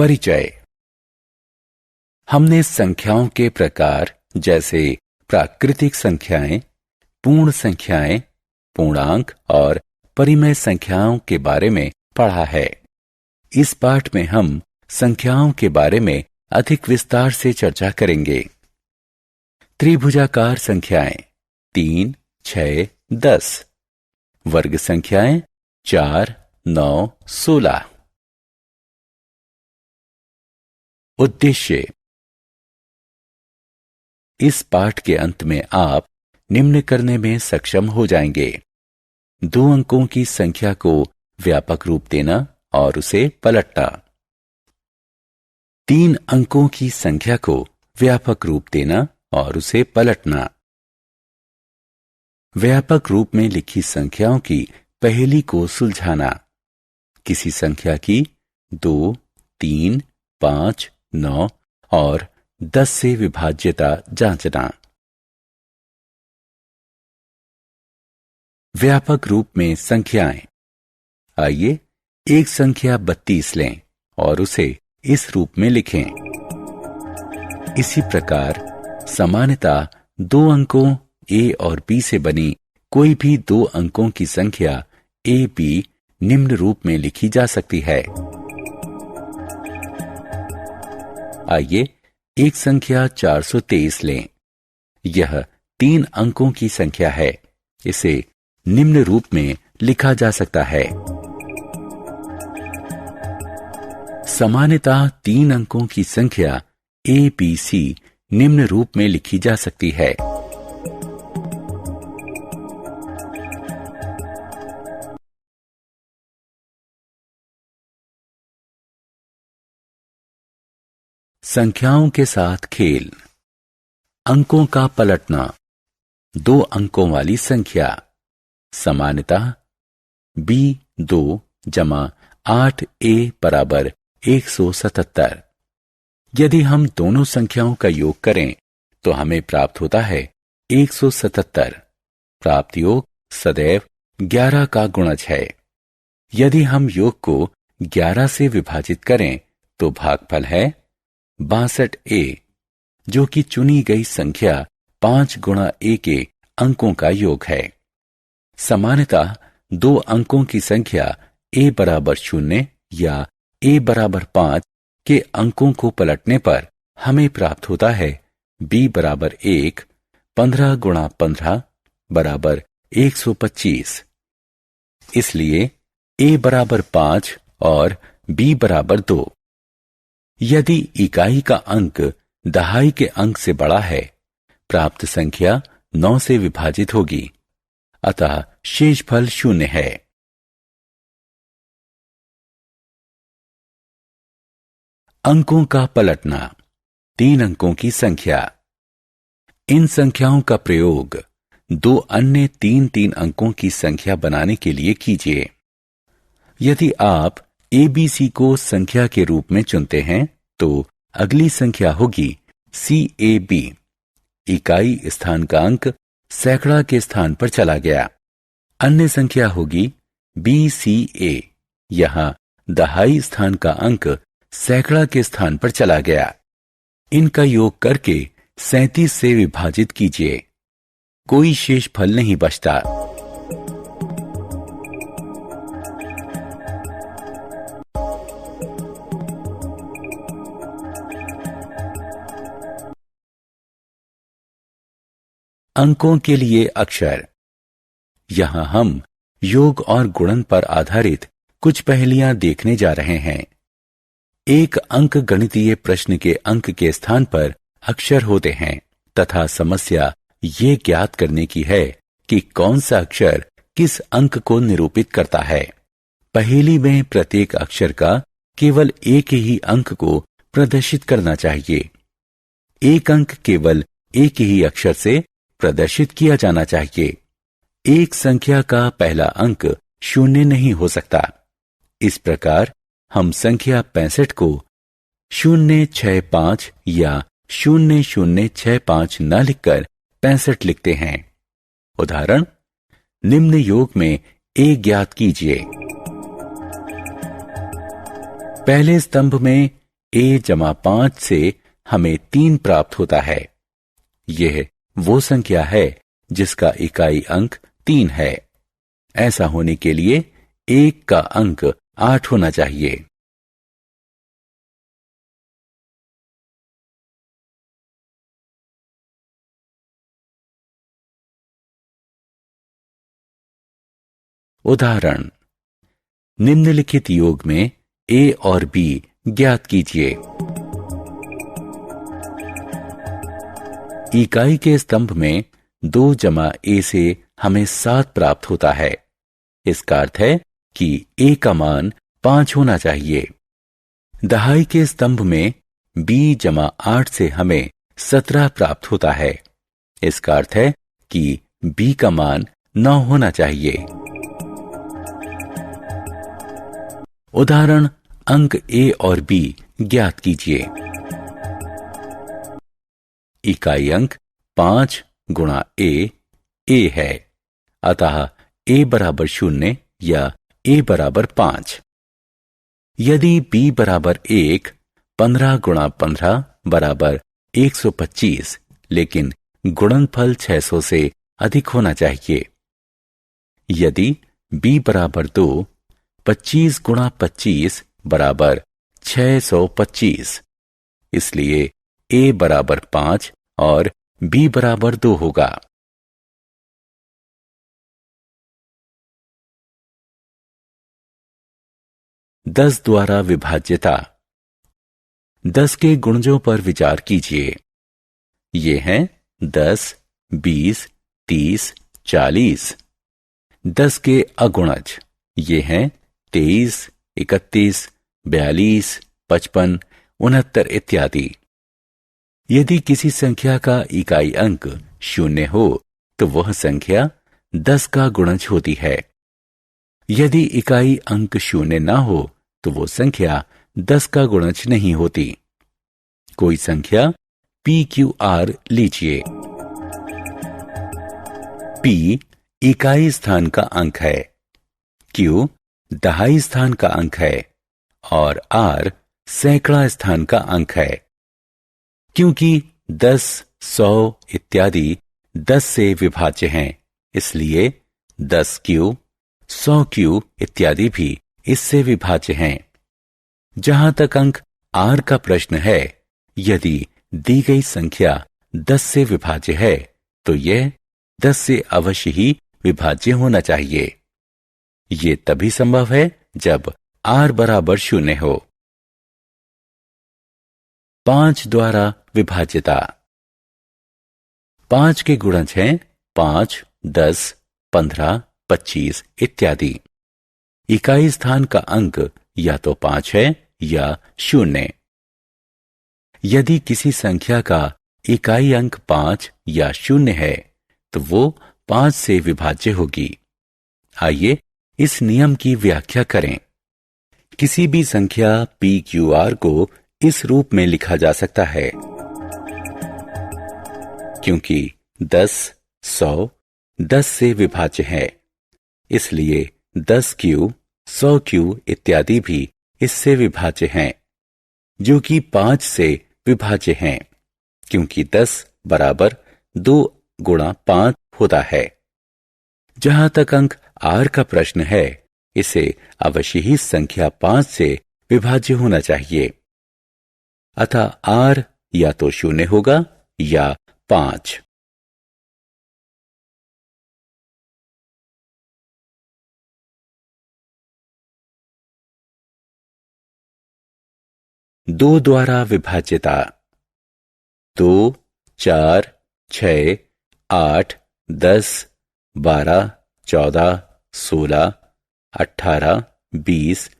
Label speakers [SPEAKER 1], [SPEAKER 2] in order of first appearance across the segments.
[SPEAKER 1] परिचय। हमने संख्याओं के प्रकार जैसे प्राकृतिक संख्याएं, पूर्ण संख्याएं, पूर्णांक और परिमेय संख्याओं के बारे में पढ़ा है। इस पाठ में हम संख्याओं के बारे में अधिक विस्तार से चर्चा करेंगे। त्रिभुजाकार संख्याएं 3, 6, 10, वर्ग संख्याएं 4, 9, 16। उद्देश्य। इस पाठ के अंत में आप निम्न करने में सक्षम हो जाएंगे: 2 अंकों की संख्या को व्यापक रूप देना और उसे पलटना। 3 अंकों की संख्या को व्यापक रूप देना और उसे पलटना। व्यापक रूप में लिखी संख्याओं की पहेली को सुलझाना। किसी संख्या की 2, 3, 5, 9 और 10 से विभाज्यता जांचना। व्यापक रूप में संख्याएं। आइए एक संख्या 32 लें और उसे इस रूप में लिखें। इसी प्रकार सामान्यतः 2 अंकों a और b से बनी कोई भी 2 अंकों की संख्या a b निम्न रूप में लिखी जा सकती है। आइए एक संख्या 423 लें। यह 3 अंकों की संख्या है। इसे निम्न रूप में लिखा जा सकता है। सामान्यतः 3 अंकों की संख्या a b c निम्न रूप में लिखी जा सकती है। संख्याओं के साथ खेल। अंकों का पलटना। 2 अंकों वाली संख्या। सामान्यतः b2 जमा 8a बराबर 177। यदि हम दोनों संख्याओं का योग करें तो हमें प्राप्त होता है 177। प्राप्त योग सदैव 11 का गुणज है। यदि हम योग को 11 से विभाजित करें तो भागफल है 62a, जो कि चुनी गई संख्या 5 गुणा a के अंकों का योग है। सामान्यतः 2 अंकों की संख्या a बराबर 0 या a बराबर 5 के अंकों को पलटने पर हमें प्राप्त होता है b बराबर 1, 15 गुणा 15 बराबर 125। इसलिए a बराबर 5 और b बराबर 2। यदि इकाई का अंक दहाई के अंक से बड़ा है, प्राप्त संख्या 9 से विभाजित होगी, अतः शेषफल 0 है। अंकों का पलटना। 3 अंकों की संख्या। इन संख्याओं का प्रयोग 2 अन्य 3-3 अंकों की संख्या बनाने के लिए कीजिए। यदि आप ABC को संख्या के रूप में चुनते हैं तो अगली संख्या होगी CAB। इकाई स्थान का अंक सैकड़ा के स्थान पर चला गया। अन्य संख्या होगी BCA। यहां दहाई स्थान का अंक सैकड़ा के स्थान पर चला गया। इनका योग करके 37 से विभाजित कीजिए। कोई शेष फल नहीं बचता। अंकों के लिए अक्षर। यहां हम योग और गुणन पर आधारित कुछ पहेलियां देखने जा रहे हैं। एक अंक गणितीय प्रश्न के अंक के स्थान पर अक्षर होते हैं तथा समस्या ये ज्ञात करने की है कि कौन सा अक्षर किस अंक को निरूपित करता है। पहेली में प्रत्येक अक्षर का केवल एक ही अंक को प्रदर्शित करना चाहिए। एक अंक केवल एक ही अक्षर से प्रदर्शित किया जाना चाहिए। एक संख्या का पहला अंक 0 नहीं हो सकता। इस प्रकार हम संख्या 65 को 065 या 0065 न लिखकर 65 लिखते हैं। उदाहरण, निम्न योग में a ज्ञात कीजिए। पहले स्तंभ में a-5 से हमें 3 प्राप्त होता है। यह वो संख्या है जिसका इकाई अंक 3 है। ऐसा होने के लिए 1 का अंक 8 होना चाहिए। उदाहरण, निम्नलिखित योग में a और b ज्ञात कीजिए। इकाई के स्तंभ में 2 जमा a से हमें 7 प्राप्त होता है। इसका अर्थ है कि a का मान 5 होना चाहिए। दहाई के स्तंभ में b जमा 8 से हमें 17 प्राप्त होता है। इसका अर्थ है कि b का मान 9 होना चाहिए। उदाहरण, अंक a और b ज्ञात कीजिए। इकाई अंक 5 गुणा a है, अतः a बराबर 0 या a बराबर 5। यदि b बराबर 1, 15 गुणा 15 बराबर 125, लेकिन गुणनफल 600 से अधिक होना चाहिए। यदि b बराबर 2, 25 गुणा 25 बराबर 625, इसलिए a बराबर 5 और b बराबर 2 होगा। दस द्वारा विभाज्यता। 10 के गुणजों पर विचार कीजिए। ये हैं 10, 20, 30, 40। 10 के अगुणज ये हैं 23, 31, 42, 55, 69 इत्यादि। यदि किसी संख्या का इकाई अंक 0 हो तो वह संख्या 10 का गुणज होती है। यदि इकाई अंक 0 ना हो तो वो संख्या 10 का गुणज नहीं होती। कोई संख्या PQR लीजिए। P इकाई स्थान का अंक है, Q दहाई स्थान का अंक है और R सैकड़ा स्थान का अंक है। क्योंकि 10, 100 इत्यादि 10 से विभाज्य हैं, इसलिए 10Q, 100Q इत्यादि भी इससे विभाज्य हैं। जहां तक अंक R का प्रश्न है, यदि दी गई संख्या 10 से विभाज्य है तो यह 10 से अवश्य ही विभाज्य होना चाहिए। ये तभी संभव है जब R बराबर 0 हो। 5 द्वारा विभाज्यता। 5 के गुणज हैं 5, 10, 15, 25 इत्यादि। इकाई स्थान का अंक या तो 5 है या 0। यदि किसी संख्या का इकाई अंक 5 या 0 है तो वो 5 से विभाज्य होगी। आइए इस नियम की व्याख्या करें। किसी भी संख्या PQR को इस रूप में लिखा जा सकता है। क्योंकि 10, 100 10 से विभाज्य है, इसलिए 10Q, 100Q इत्यादि भी इससे विभाज्य हैं, जो कि 5 से विभाज्य हैं, क्योंकि 10 बराबर 2 गुणा 5 होता है। जहां तक अंक R का प्रश्न है, इसे अवश्य ही संख्या 5 से विभाज्य होना चाहिए। अतः R या तो 0 होगा या 5। दो द्वारा विभाज्यता। 2, 4, 6, 8, 10, 12, 14, 16, 18, 20,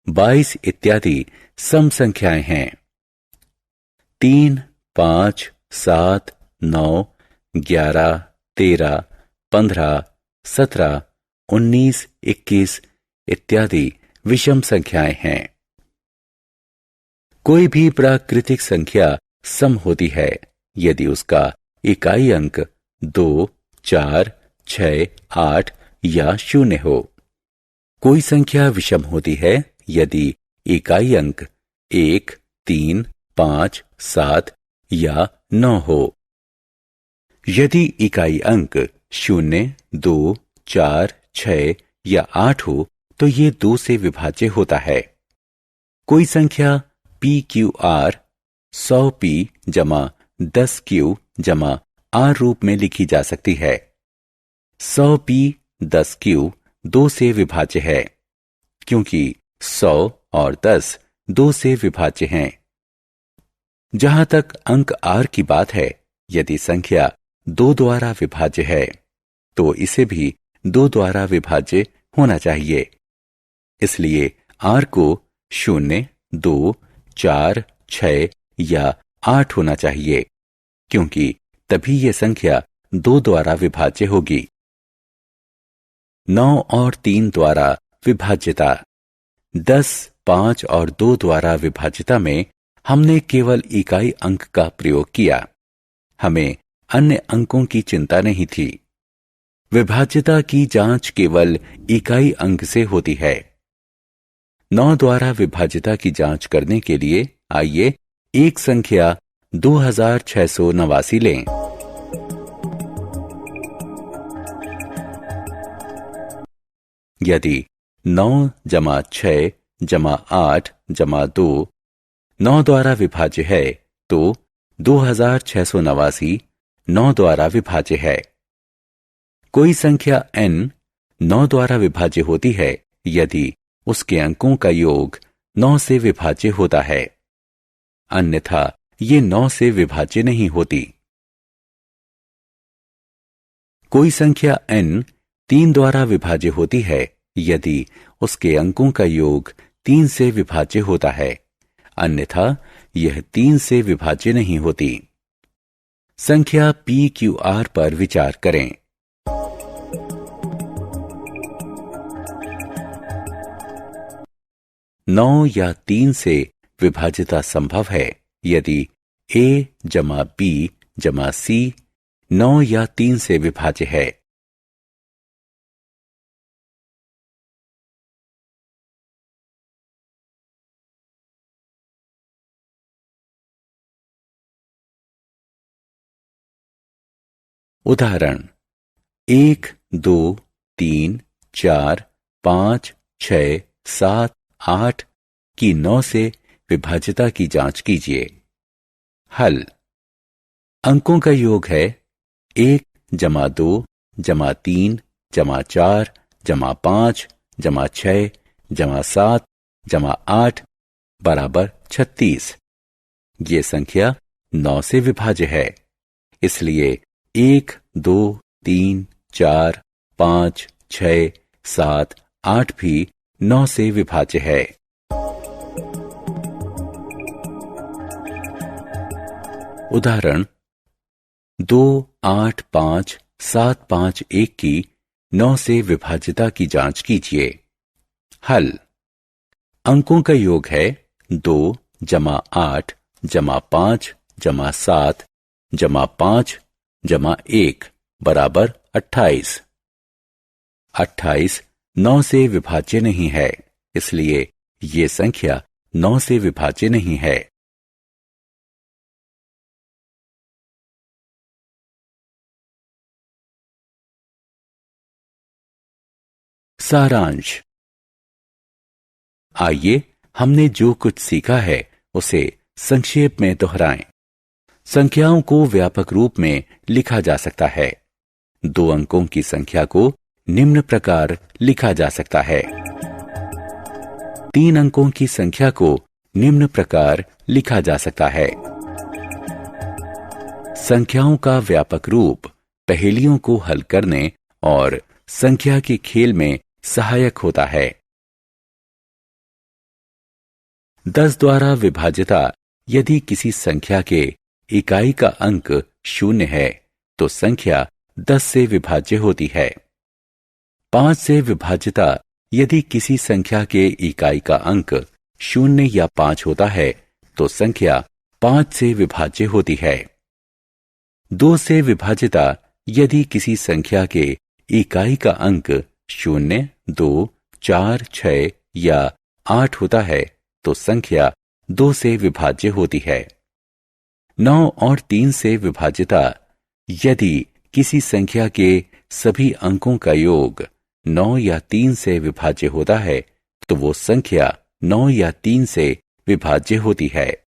[SPEAKER 1] 22 इत्यादि सम संख्याएं हैं। 3, 5, 7, 9, 11, 13, 15, 17, 19, 21 इत्यादि विषम संख्याएं हैं। कोई भी प्राकृतिक संख्या सम होती है यदि उसका इकाई अंक 2, 4, 6, 8 या 0 हो। कोई संख्या विषम होती है यदि इकाई अंक 1, 3, 5, 7 या 9 हो। यदि इकाई अंक 0, 2, 4, 6 या 8 हो तो ये 2 से विभाज्य होता है। कोई संख्या PQR 100P जमा 10Q जमा R रूप में लिखी जा सकती है। 100P 10Q 2 से विभाज्य है क्योंकि 100 और 10 2 से विभाज्य हैं। जहां तक अंक R की बात है, यदि संख्या 2 द्वारा विभाज्य है तो इसे भी 2 द्वारा विभाज्य होना चाहिए। इसलिए R को 0, 2, 4, 6 या 8 होना चाहिए क्योंकि तभी यह संख्या 2 द्वारा विभाज्य होगी। 9 और 3 द्वारा विभाज्यता। 10, 5 और 2 द्वारा विभाज्यता में हमने केवल इकाई अंक का प्रयोग किया। हमें अन्य अंकों की चिंता नहीं थी। विभाज्यता की जांच केवल इकाई अंक से होती है। 9 द्वारा विभाज्यता की जांच करने के लिए आइए एक संख्या 2689 लें। यदि 9 जमा 6 जमा 8 जमा 2 9 द्वारा विभाज्य है तो 2689 9 द्वारा विभाज्य है। कोई संख्या n 9 द्वारा विभाज्य होती है यदि उसके अंकों का योग 9 से विभाज्य होता है, अन्यथा ये 9 से विभाज्य नहीं होती। कोई संख्या n 3 द्वारा विभाज्य होती है यदि उसके अंकों का योग 3 से विभाज्य होता है, अन्यथा यह 3 से विभाज्य नहीं होती। संख्या PQR पर विचार करें। नौ या 3 से विभाज्यता संभव है यदि A जमा B जमा C 9 या 3 से विभाज्य है। उदाहरण 1, 2, 3, 4, 5, 6, 7, 8 की 9 से विभाज्यता की जांच कीजिए। हल। अंकों का योग है 1 जमा 2 जमा 3 जमा 4 जमा 5 जमा 6 जमा 7 जमा 8 बराबर 36। ये संख्या 9 से विभाज्य है, इसलिए 1, 2, 3, 4, 5, 6, 7, 8 भी 9 से विभाज्य है। उदाहरण 2, 8, 5, 7, 5, 1 की 9 से विभाज्यता की जांच कीजिए। हल। अंकों का योग है 2 जमा 8 जमा 5 जमा 7 जमा 5 जमा 1 बराबर 28। 28 9 से विभाज्य नहीं है, इसलिए ये संख्या 9 से विभाज्य नहीं है। सारांश। आइए हमने जो कुछ सीखा है उसे संक्षेप में दोहराएं। संख्याओं को व्यापक रूप में लिखा जा सकता है। 2 अंकों की संख्या को निम्न प्रकार लिखा जा सकता है। 3 अंकों की संख्या को निम्न प्रकार लिखा जा सकता है। संख्याओं का व्यापक रूप पहेलियों को हल करने और संख्या के खेल में सहायक होता है। 10 द्वारा विभाज्यता। यदि किसी संख्या के इकाई का अंक 0 है तो संख्या 10 से विभाज्य होती है। 5 से विभाज्यता। यदि किसी संख्या के इकाई का अंक 0 या 5 होता है तो संख्या 5 से विभाज्य होती है। 2 से विभाज्यता। यदि किसी संख्या के इकाई का अंक 0, 2, 4, 6 या 8 होता है तो संख्या 2 से विभाज्य होती है। 9 और 3 से विभाज्यता यदि किसी संख्या के सभी अंकों का योग 9 या 3 से विभाज्य होता है तो वो संख्या 9 या 3 से विभाज्य होती है।